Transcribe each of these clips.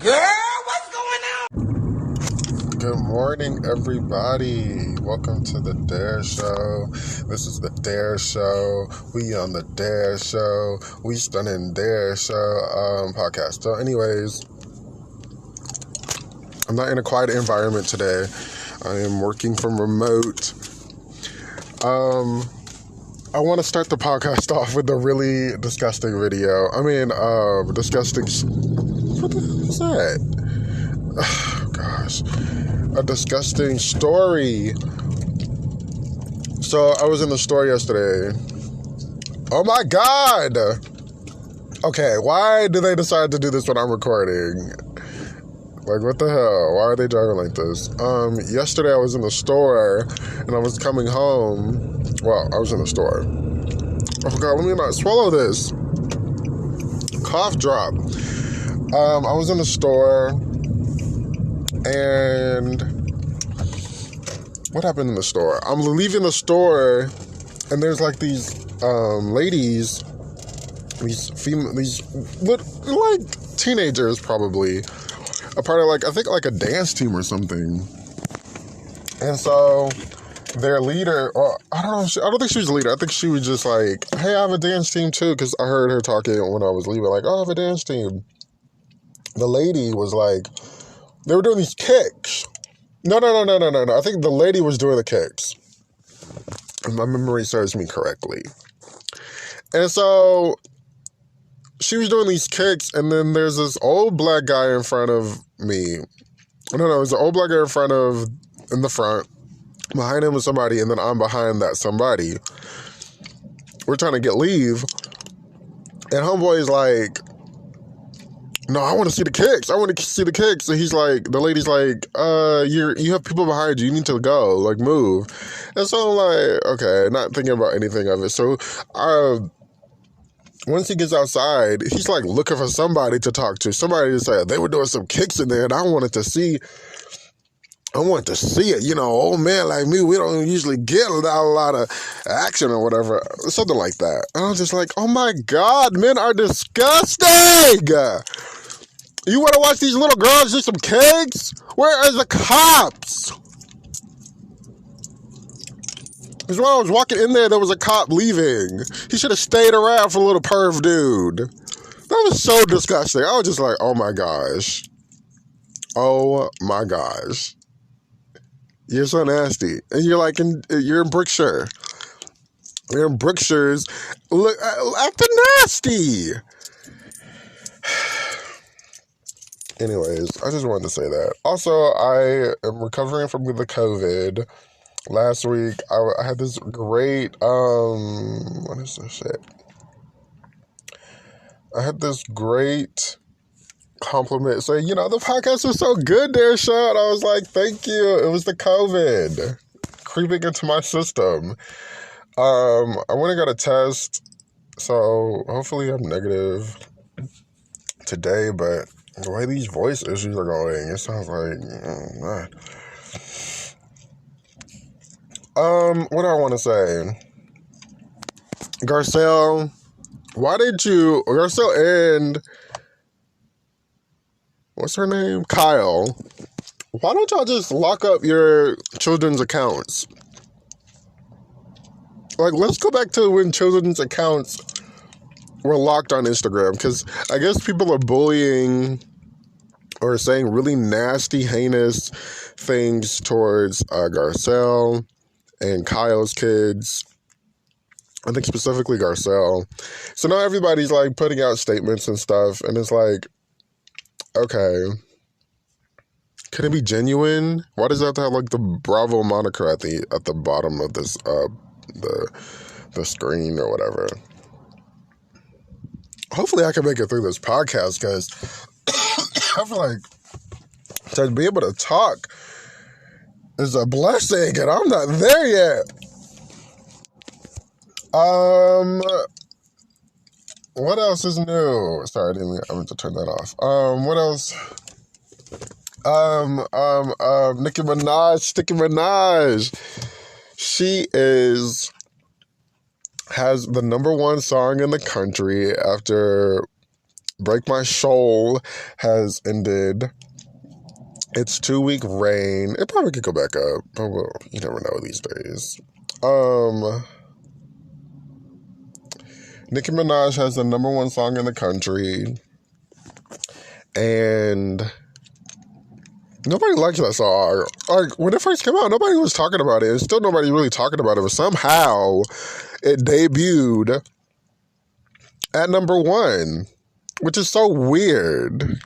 Girl, what's going on? Good morning, everybody. Welcome to the Dare Show. This is the Dare Show. We on the Dare Show. We stunning Dare Show podcast. So anyways, I'm not in a quiet environment today. I am working from remote. I want to start the podcast off with a really disgusting video. Disgusting... What the hell is that? Oh, gosh. A disgusting story. So, I was in the store yesterday. Oh, my God! Okay, why do they decide to do this when I'm recording? Like, what the hell? Why are they driving like this? Yesterday I was in the store, and I was coming home. Well, I was in the store. I forgot, let me not swallow this. Cough drop. I was in the store, and what happened in the store? I'm leaving the store, and there's like these ladies, these like teenagers probably, a part of like a dance team or something. And so their leader, or I don't think she was a leader. I think she was just like, hey, I have a dance team too, because I heard her talking when I was leaving, like, oh, I have a dance team. The lady was like, they were doing these kicks. No. I think the lady was doing the kicks, if my memory serves me correctly. And so she was doing these kicks, and then there's this old black guy in front of me. No, it was an old black guy in the front. Behind him was somebody, and then I'm behind that somebody. We're trying to get leave, and homeboy's like, no, I want to see the kicks. And he's like, the lady's like, you have people behind you. You need to go, like, move. And so I'm like, okay, not thinking about anything of it. So, once he gets outside, he's like looking for somebody to talk to. Somebody to say, they were doing some kicks in there, and I wanted to see it. You know, old man like me, we don't usually get a lot of action or whatever. Something like that. And I was just like, oh my God, men are disgusting. You want to watch these little girls do some kicks? Where are the cops? Because when I was walking in there was a cop leaving. He should have stayed around for a little perv dude. That was so disgusting. I was just like, oh my gosh. Oh my gosh. You're so nasty. And you're like, you're in Brookshire. You're in Brookshire's. Look, acting nasty. Anyways, I just wanted to say that. Also, I am recovering from the COVID. Last week, I had this great, what is this shit? I had this great compliment saying, you know, the podcast was so good there, Sean. I was like, thank you. It was the COVID creeping into my system. I went and got a test, so hopefully I'm negative today, but the way these voice issues are going, it sounds like, what do I want to say? Garcelle, Garcelle and, what's her name? Kyle. Why don't y'all just lock up your children's accounts? Like, let's go back to when children's accounts were locked on Instagram, because I guess people are bullying or saying really nasty, heinous things towards Garcelle and Kyle's kids. I think specifically Garcelle. So now everybody's like putting out statements and stuff, and it's like, okay, can it be genuine? Why does it have to have like the Bravo moniker at the bottom of this the screen or whatever? Hopefully I can make it through this podcast, because I feel like to be able to talk is a blessing, and I'm not there yet. What else is new? Sorry, I meant to turn that off. What else? Nicki Minaj. She has the number one song in the country after Break My Soul has ended its 2-week reign. It probably could go back up, but well, you never know these days. Nicki Minaj has the number one song in the country, and nobody likes that song. Like, when it first came out, nobody was talking about it. And still nobody really talking about it, but somehow it debuted at number one, which is so weird.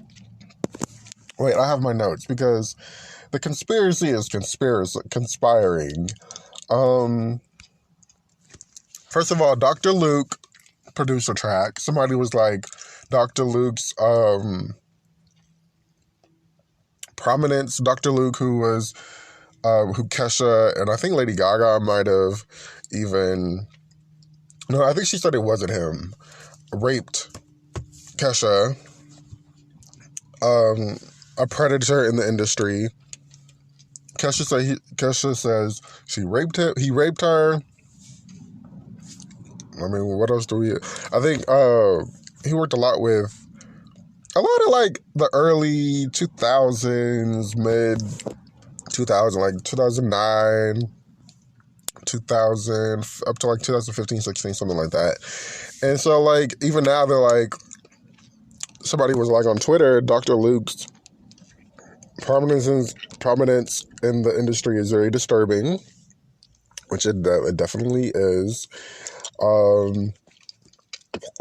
Wait, I have my notes because the conspiracy is conspiring. First of all, Dr. Luke produced a track. Somebody was like, Dr. Luke's prominence. Dr. Luke, who Kesha and I think Lady Gaga might have even, no, I think she said it wasn't him, raped Kesha, a predator in the industry. Kesha says he raped her. I mean, what else do we... I think he worked a lot of like the early 2000s, mid 2000, like 2009, 2000, up to like 2015, 16, something like that. And so like, even now they're like, somebody was like on Twitter, Dr. Luke's prominence in the industry is very disturbing, which it definitely is. I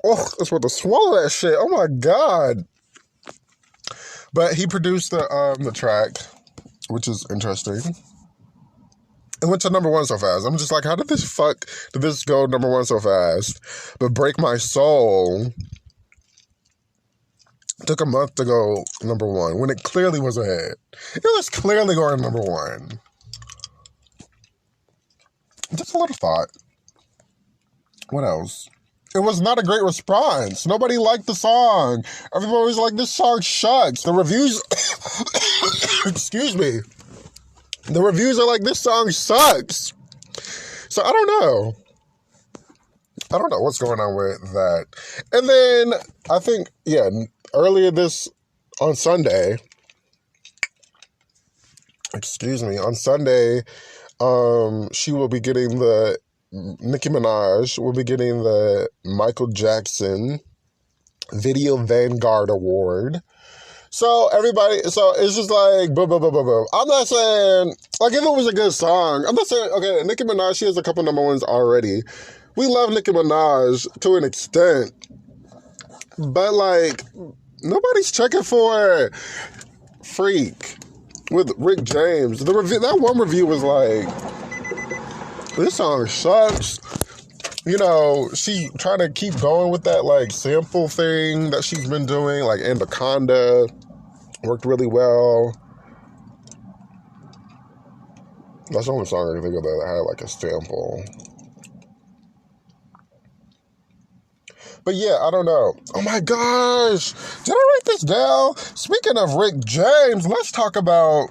was about to swallow that shit. Oh my God. But he produced the track, which is interesting. It went to number one so fast. I'm just like, how did this go number one so fast? But Break My Soul took a month to go number one when it clearly was a hit. It was clearly going number one. Just a little thought. What else? It was not a great response. Nobody liked the song. Everybody was like, this song sucks. The reviews... Excuse me. The reviews are like, this song sucks. So I don't know. I don't know what's going on with that. And then, I think, earlier on Sunday, she will be getting Nicki Minaj will be getting the Michael Jackson Video Vanguard Award. So it's just like, boom, boom, boom, boom, boom. I'm not saying, like, if it was a good song, I'm not saying, okay, Nicki Minaj, she has a couple number ones already. We love Nicki Minaj to an extent, but, like, nobody's checking for Freak with Rick James. That one review was like, this song sucks. You know, she trying to keep going with that, like, sample thing that she's been doing, like Anaconda worked really well. That's the only song I can think of that had, like, a sample. But yeah, I don't know. Oh my gosh. Did I write this down? Speaking of Rick James, let's talk about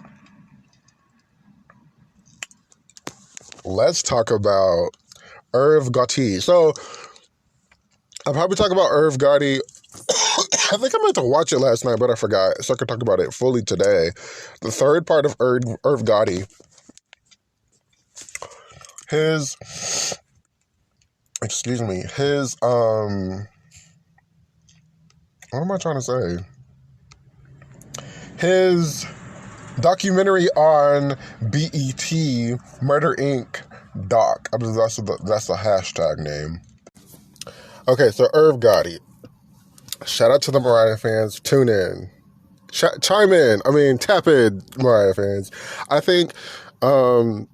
Irv Gotti. So, I'll probably talk about Irv Gotti. I think I meant to watch it last night, but I forgot. So I could talk about it fully today. The third part of Irv Gotti. What am I trying to say? His documentary on BET, Murder Inc. doc. I mean, that's the hashtag name. Okay, so Irv Gotti. Shout out to the Mariah fans. Tune in. Chime in. Tap in, Mariah fans. I think Irv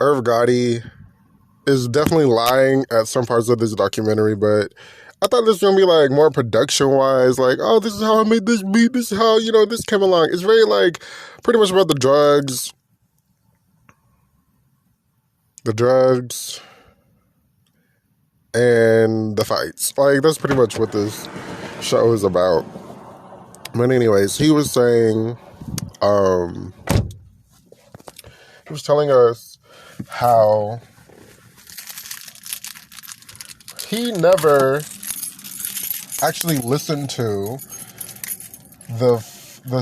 Gotti is definitely lying at some parts of this documentary, but I thought this was going to be, like, more production-wise, like, oh, this is how I made this beat, this is how, this came along. It's very, like, pretty much about the drugs and the fights. Like, that's pretty much what this show is about. But anyways, he was saying, he was telling us how he never actually listened to the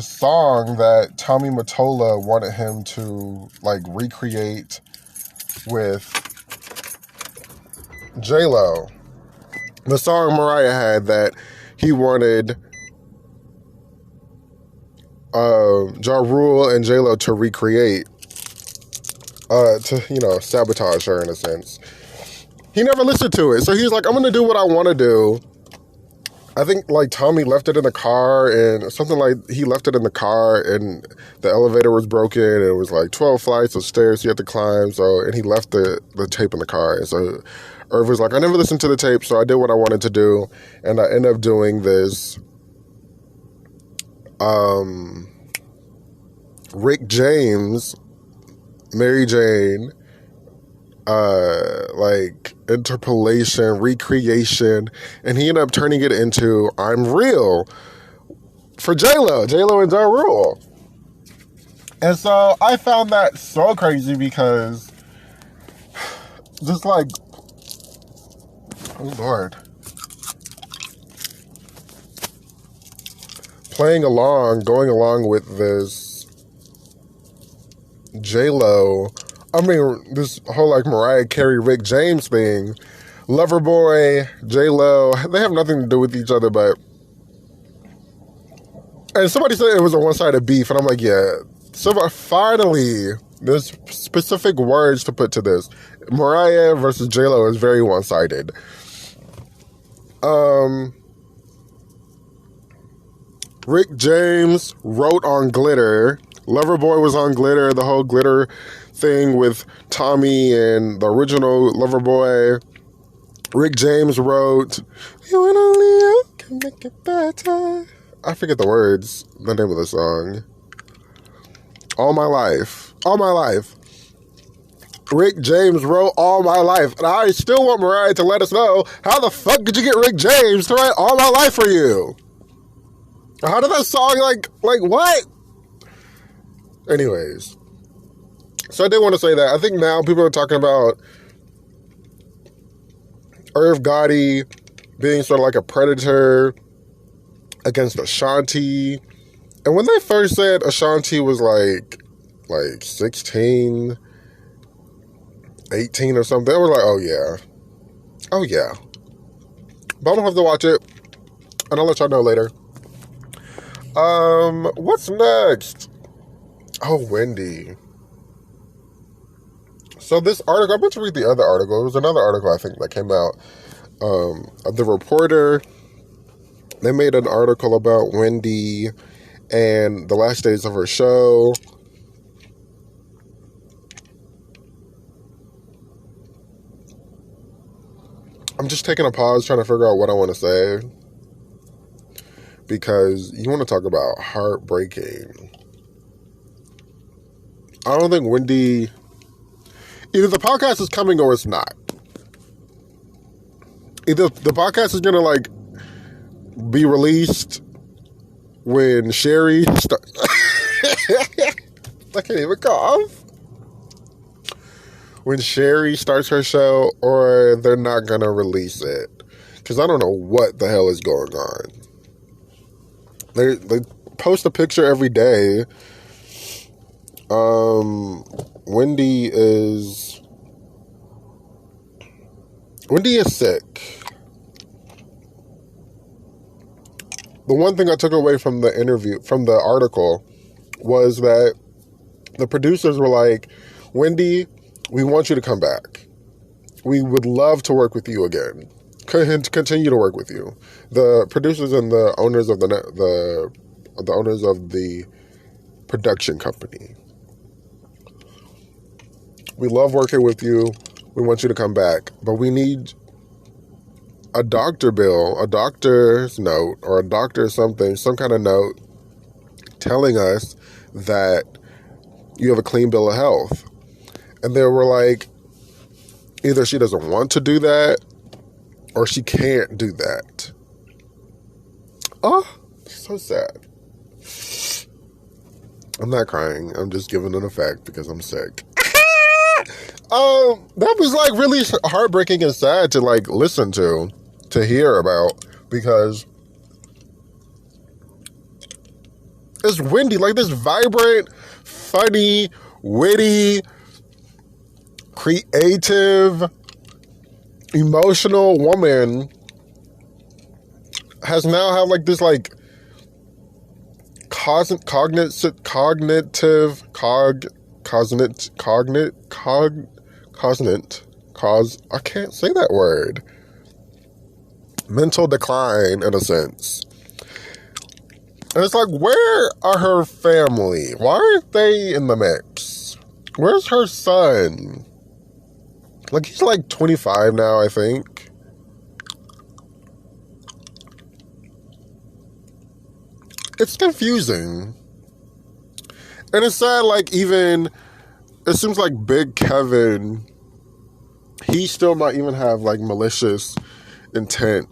song that Tommy Mottola wanted him to like recreate with J-Lo. The song Mariah had that he wanted Ja Rule and J-Lo to recreate, to, you know, sabotage her in a sense. He never listened to it, so he's like, I'm gonna do what I want to do. I think like Tommy left it in the car, and something like he left it in the car, and the elevator was broken, and it was like 12 flights of stairs you had to climb. So, and he left the tape in the car, and so Irv was like, I never listened to the tape, so I did what I wanted to do, and I ended up doing this Rick James, Mary Jane, like interpolation, recreation, and he ended up turning it into I'm Real for J-Lo and Ja Rule. And so I found that so crazy because just like, oh Lord, going along with this J-Lo, I mean, this whole like Mariah Carey, Rick James thing, Loverboy, J-Lo, they have nothing to do with each other, but, and somebody said it was a one-sided beef, and I'm like, yeah, so finally, there's specific words to put to this. Mariah versus J-Lo is very one-sided. Rick James wrote on Glitter. Loverboy was on Glitter, the whole Glitter thing with Tommy and the original Loverboy. Rick James wrote, You and only you can make it better. I forget the words, the name of the song. All My Life. Rick James wrote All My Life. And I still want Mariah to let us know, how the fuck did you get Rick James to write All My Life for you? How did that song, like what? Anyways. So I did want to say that. I think now people are talking about Irv Gotti being sort of like a predator against Ashanti. And when they first said Ashanti was like 16, 18 or something, they were like, oh yeah. But I'm gonna have to watch it, and I'll let y'all know later. What's next? Oh, Wendy. So this article, I meant to read the other article. It was another article, I think, that came out. The Reporter, they made an article about Wendy and the last days of her show. I'm just taking a pause, trying to figure out what I want to say. Because you want to talk about heartbreaking. I don't think Wendy... Either the podcast is coming or it's not. Either the podcast is going to, like, be released when Sherry starts... I can't even cough. When Sherry starts her show, or they're not going to release it. Because I don't know what the hell is going on. They post a picture every day. Wendy is sick. The one thing I took away from the interview, from the article, was that the producers were like, Wendy, we want you to come back. We would love to work with you again. Continue to work with you. The producers and the owners of the owners of the production company. We love working with you. We want you to come back, but we need a doctor bill, a doctor's note, or a doctor something, some kind of note telling us that you have a clean bill of health. And they were like, either she doesn't want to do that, or she can't do that. Oh, so sad. I'm not crying. I'm just giving it a fact because I'm sick. That was like really heartbreaking and sad to like listen to hear about. because it's Wendy, like this vibrant, funny, witty, creative, emotional woman has now had like this like cognitive, I can't say that word. Mental decline, in a sense. And it's like, where are her family? Why aren't they in the mix? Where's her son? Like, he's like 25 now, I think. It's confusing. And it's sad, like, even, it seems like Big Kevin, he still might even have, like, malicious intent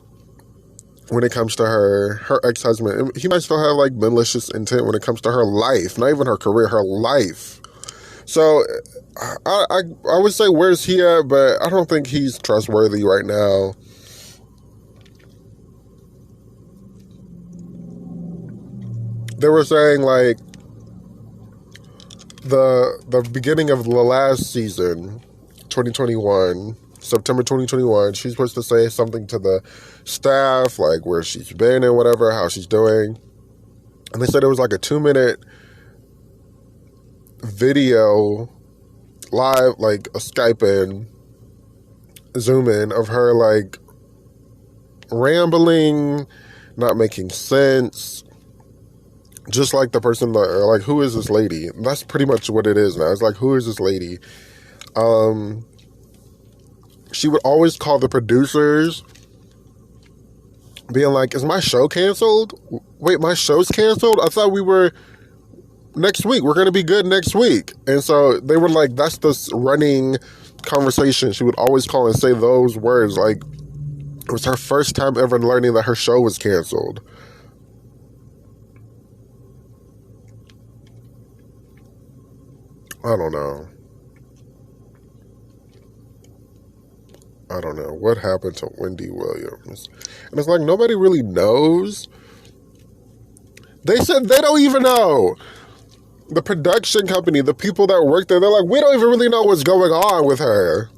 when it comes to her ex-husband. He might still have, like, malicious intent when it comes to her life. Not even her career, her life. So, I would say, where's he at? But I don't think he's trustworthy right now. They were saying, like, the beginning of the last season, 2021, September 2021, she's supposed to say something to the staff, like, where she's been and whatever, how she's doing. And they said it was like a 2-minute video, live, like a Skype in, Zoom in, of her, like, rambling, not making sense. Just like the person that, like, who is this lady? That's pretty much what it is now. It's like, who is this lady? She would always call the producers, being like, is my show canceled? Wait, my show's canceled? I thought we were next week. We're going to be good next week. And so they were like, that's this running conversation. She would always call and say those words. Like, it was her first time ever learning that her show was canceled. I don't know. What happened to Wendy Williams? And it's like, nobody really knows. They said they don't even know. The production company, the people that work there, they're like, we don't even really know what's going on with her.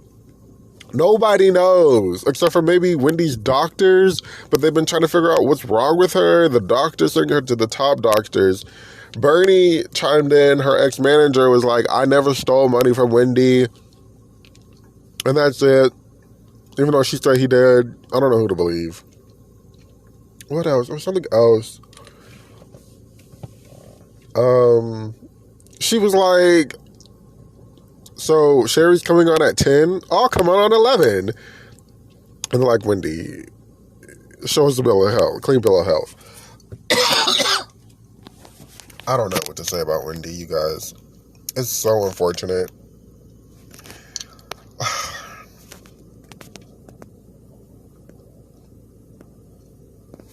Nobody knows, except for maybe Wendy's doctors, but they've been trying to figure out what's wrong with her. The doctors sent her to the top doctors. Bernie chimed in, her ex-manager was like, I never stole money from Wendy. And that's it. Even though she said he did. I don't know who to believe. What else? Or something else. She was like, so Sherry's coming on at 10? I'll come on 11. And they're like, Wendy, show us the bill of health, clean bill of health. I don't know what to say about Wendy, you guys. It's so unfortunate.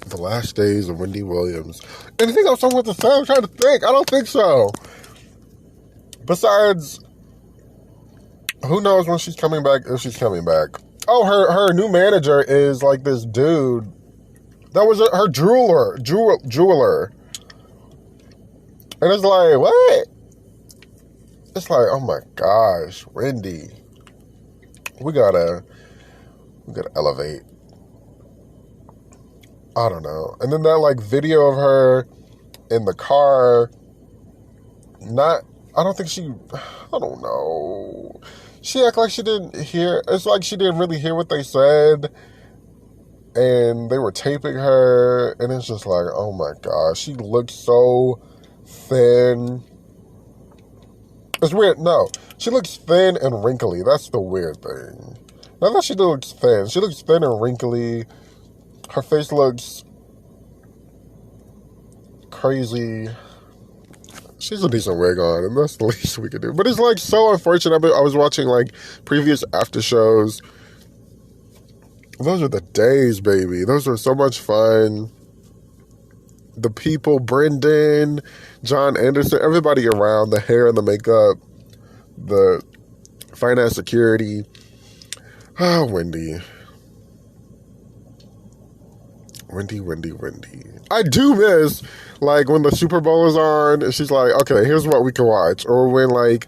The last days of Wendy Williams. Anything else I want to say? I'm trying to think. I don't think so. Besides, who knows when she's coming back, if she's coming back. Oh, her new manager is like this dude. That was her jeweler. And it's like, what? It's like, oh my gosh, Wendy. We gotta elevate. I don't know. And then that like video of her in the car, I don't know. She acted like she didn't hear. It's like she didn't really hear what they said. And they were taping her. And it's just like, oh my gosh. She looked so thin. It's weird. No. She looks thin and wrinkly. That's the weird thing. Not that she looks thin. She looks thin and wrinkly. Her face looks crazy. She's a decent wig on, and that's the least we could do. But it's like so unfortunate. I was watching like previous after shows. Those are the days, baby. Those are so much fun. The people, Brendan, John Anderson, everybody around, the hair and the makeup, the finance security. Oh, Wendy. Wendy. I do miss, like, when the Super Bowl is on, and she's like, okay, here's what we can watch. Or when, like,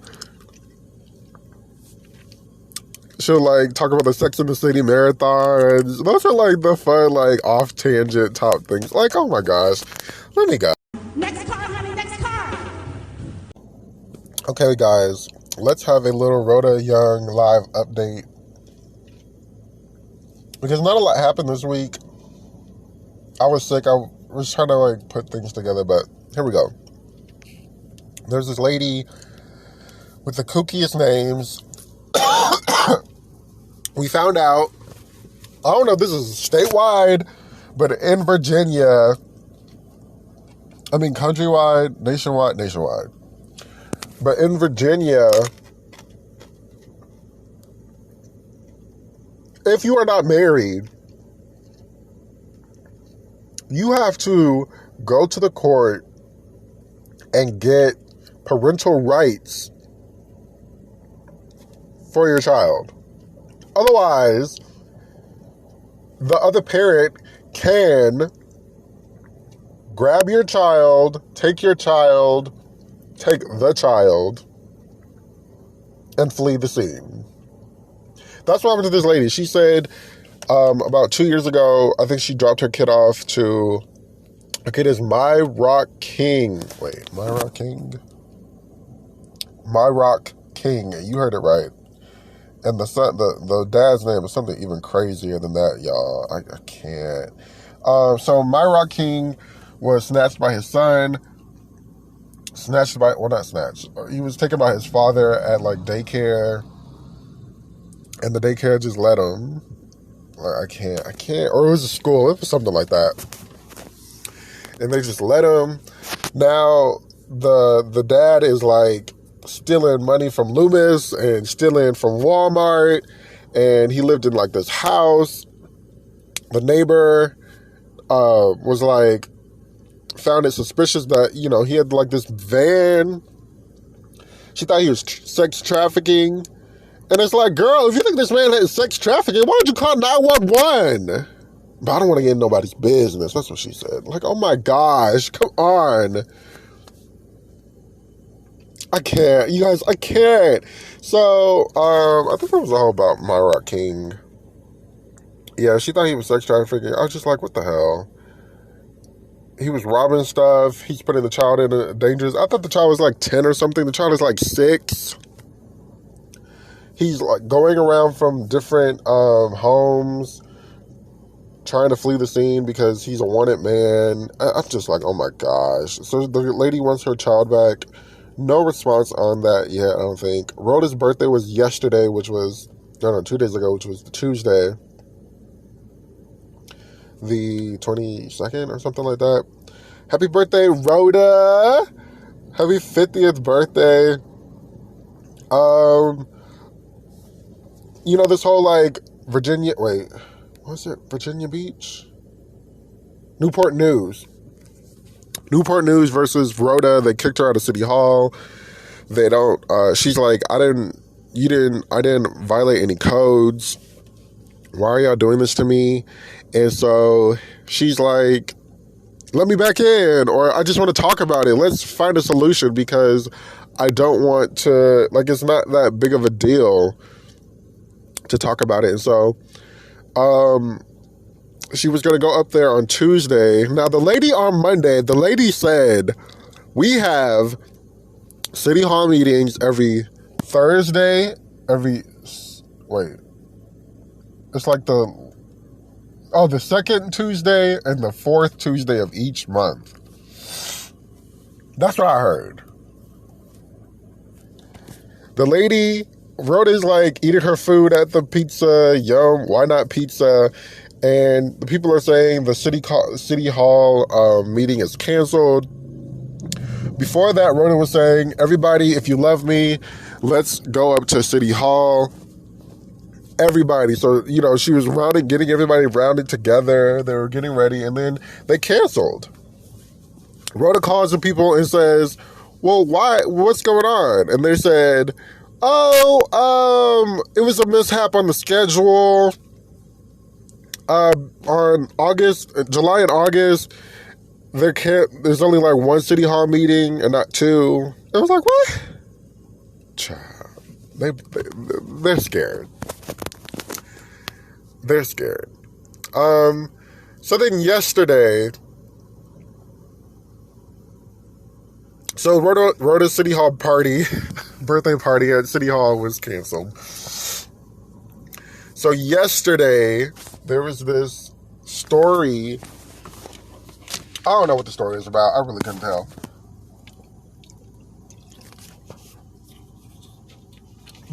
she'll, like, talk about the Sex and the City marathons. Those are, like, the fun, like, off-tangent top things. Like, oh my gosh. Let me go. Next car, honey, next car. Okay, guys. Let's have a little Rhoda Young live update. Because not a lot happened this week. I was sick. I was trying to, like, put things together, but here we go. There's this lady with the kookiest names. We found out, I don't know if this is statewide, but in Virginia, I mean countrywide, nationwide. But in Virginia, if you are not married, you have to go to the court and get parental rights for your child. Otherwise, the other parent can grab your child, take the child, and flee the scene. That's what happened to this lady. She said about 2 years ago, I think she dropped her kid off to, her kid is My Rock King. My Rock King. You heard it right. And the dad's name is something even crazier than that, y'all. I can't. So My Rock King was snatched by his son. Not snatched. He was taken by his father at, like, daycare. And the daycare just let him. Like, I can't. Or it was a school. It was something like that. And they just let him. Now, the dad is, like, stealing money from Loomis and stealing from Walmart. And he lived in, like, this house. The neighbor was, like, found it suspicious that, you know, he had, like, this van. She thought he was sex trafficking. And it's like, girl, if you think this man is sex trafficking, why don't you call 911? But I don't want to get in nobody's business. That's what she said. Like, oh my gosh, come on. I can't. You guys, I can't. So, I think that was all about My Rock King. Yeah, she thought he was sex trafficking. I was just like, what the hell? He was robbing stuff. He's putting the child in dangers. I thought the child was like 10 or something. The child is like 6. He's like going around from different homes trying to flee the scene because he's a wanted man. I'm just like, oh my gosh. So the lady wants her child back. No response on that yet, I don't think. Rhoda's birthday was yesterday, 2 days ago, which was Tuesday. The 22nd or something like that. Happy birthday, Rhoda! Happy 50th birthday. You know, this whole, like, Virginia Beach? Newport News versus Rhoda. They kicked her out of City Hall. They don't, she's like, I didn't violate any codes. Why are y'all doing this to me? And so she's like, let me back in, or I just want to talk about it. Let's find a solution because I don't want to, like, it's not that big of a deal to talk about it. And so she was going to go up there on Tuesday. Now, the lady on Monday, the lady said, we have City Hall meetings every Thursday, it's like the second Tuesday and the fourth Tuesday of each month. That's what I heard. The lady, Rhoda's like eating her food at the pizza. Yum, why not pizza? And the people are saying the City Hall meeting is canceled. Before that, Rhoda was saying, everybody, if you love me, let's go up to City Hall. Everybody. So, you know, she was getting everybody rounded together. They were getting ready, and then they canceled. Rhoda calls the people and says, well, why? What's going on? And they said, it was a mishap on the schedule. On July and August, there's only like one city hall meeting and not two. It was like, what? Child, they're scared. They're scared. So then yesterday, so Rhoda's City Hall party, birthday party at City Hall was canceled. So yesterday, there was this story. I don't know what the story is about. I really couldn't tell.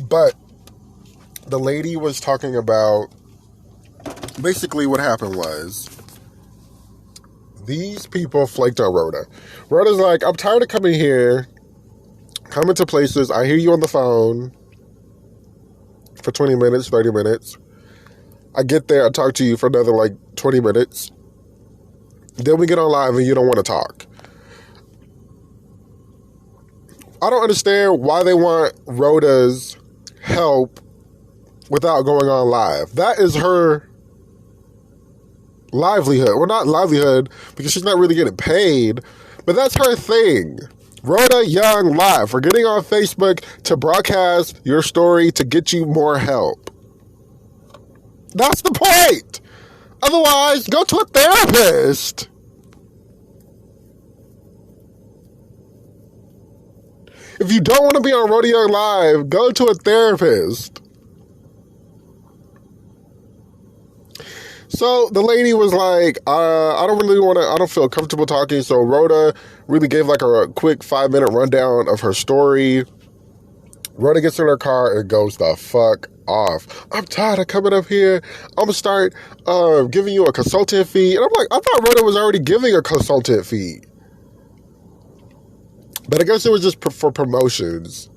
But the lady was talking about, basically what happened was, these people flaked on Rhoda. Rhoda's like, I'm tired of coming here, coming to places. I hear you on the phone for 20 minutes, 30 minutes. I get there, I talk to you for another like 20 minutes. Then we get on live and you don't want to talk. I don't understand why they want Rhoda's help without going on live. That is her livelihood. Well, not livelihood, because she's not really getting paid, but that's her thing. Rhoda Young live, for getting on Facebook to broadcast your story to get you more help. That's the point. Otherwise, go to a therapist. If you don't want to be on Rhoda Young live, go to a therapist. So the lady was like, I don't feel comfortable talking. So Rhoda really gave like a quick 5-minute rundown of her story. Rhoda gets in her car and goes the fuck off. I'm tired of coming up here. I'm going to start giving you a consultant fee. And I'm like, I thought Rhoda was already giving a consultant fee. But I guess it was just for promotions.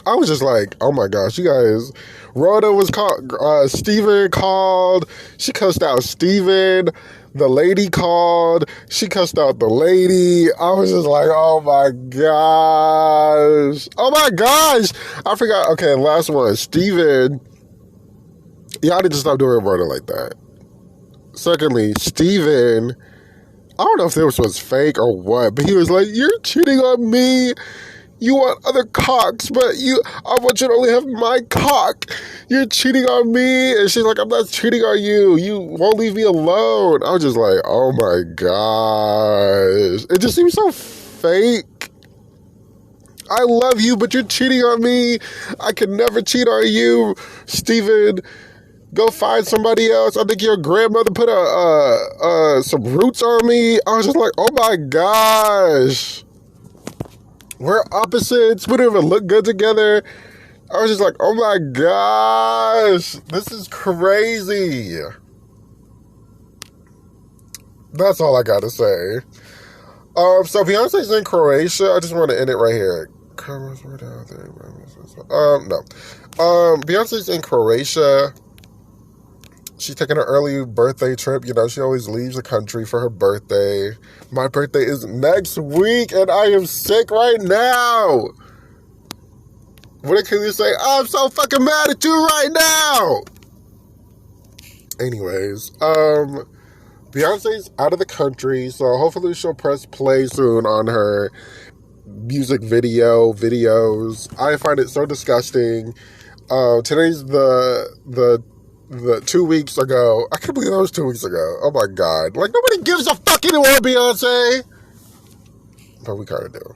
I was just like, oh my gosh, you guys. Rhoda was called, Steven called. She cussed out Steven. The lady called. She cussed out the lady. I was just like, oh my gosh. Oh my gosh. I forgot. Okay, last one. Steven. Y'all need to stop doing Rhoda like that. Secondly, Steven, I don't know if this was fake or what, but he was like, you're cheating on me. You want other cocks, but I want you to only have my cock. You're cheating on me. And she's like, I'm not cheating on you. You won't leave me alone. I was just like, oh my gosh. It just seems so fake. I love you, but you're cheating on me. I can never cheat on you. Steven, go find somebody else. I think your grandmother put some roots on me. I was just like, oh my gosh. We're opposites. We don't even look good together. I was just like, oh my gosh. This is crazy. That's all I got to say. So Beyonce's in Croatia. I just want to end it right here. No. Beyonce's in Croatia. She's taking an early birthday trip. You know, she always leaves the country for her birthday. My birthday is next week, and I am sick right now. What can you say? I'm so fucking mad at you right now. Anyways, Beyonce's out of the country, so hopefully she'll press play soon on her music videos. I find it so disgusting. Today's the 2 weeks ago. I can't believe that was 2 weeks ago. Oh my God. Like, nobody gives a fuck anymore, Beyonce. But we kind of do.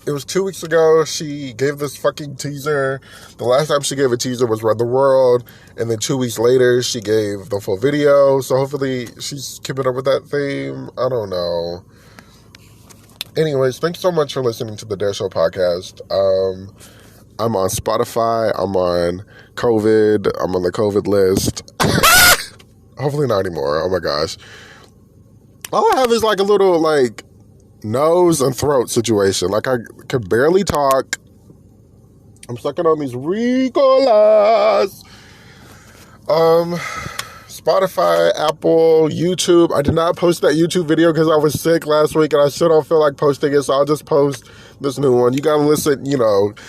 It was 2 weeks ago. She gave this fucking teaser. The last time she gave a teaser was Run the World. And then 2 weeks later, she gave the full video. So hopefully she's keeping up with that theme. I don't know. Anyways, thanks so much for listening to the Dare Show podcast. I'm on Spotify. I'm on COVID. I'm on the COVID list. Hopefully not anymore. Oh my gosh. All I have is like a little like nose and throat situation. Like I can barely talk. I'm sucking on these Ricolas. Spotify, Apple, YouTube. I did not post that YouTube video because I was sick last week and I still don't feel like posting it, so I'll just post this new one. You gotta listen,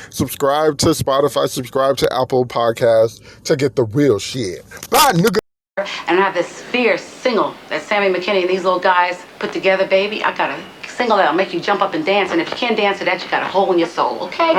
subscribe to Spotify, subscribe to Apple Podcasts to get the real shit. Bye, nigga. and I have this fierce single that Sammy McKinney and these little guys put together, baby. I got a single that'll make you jump up and dance, and if you can't dance to that, you got a hole in your soul, okay?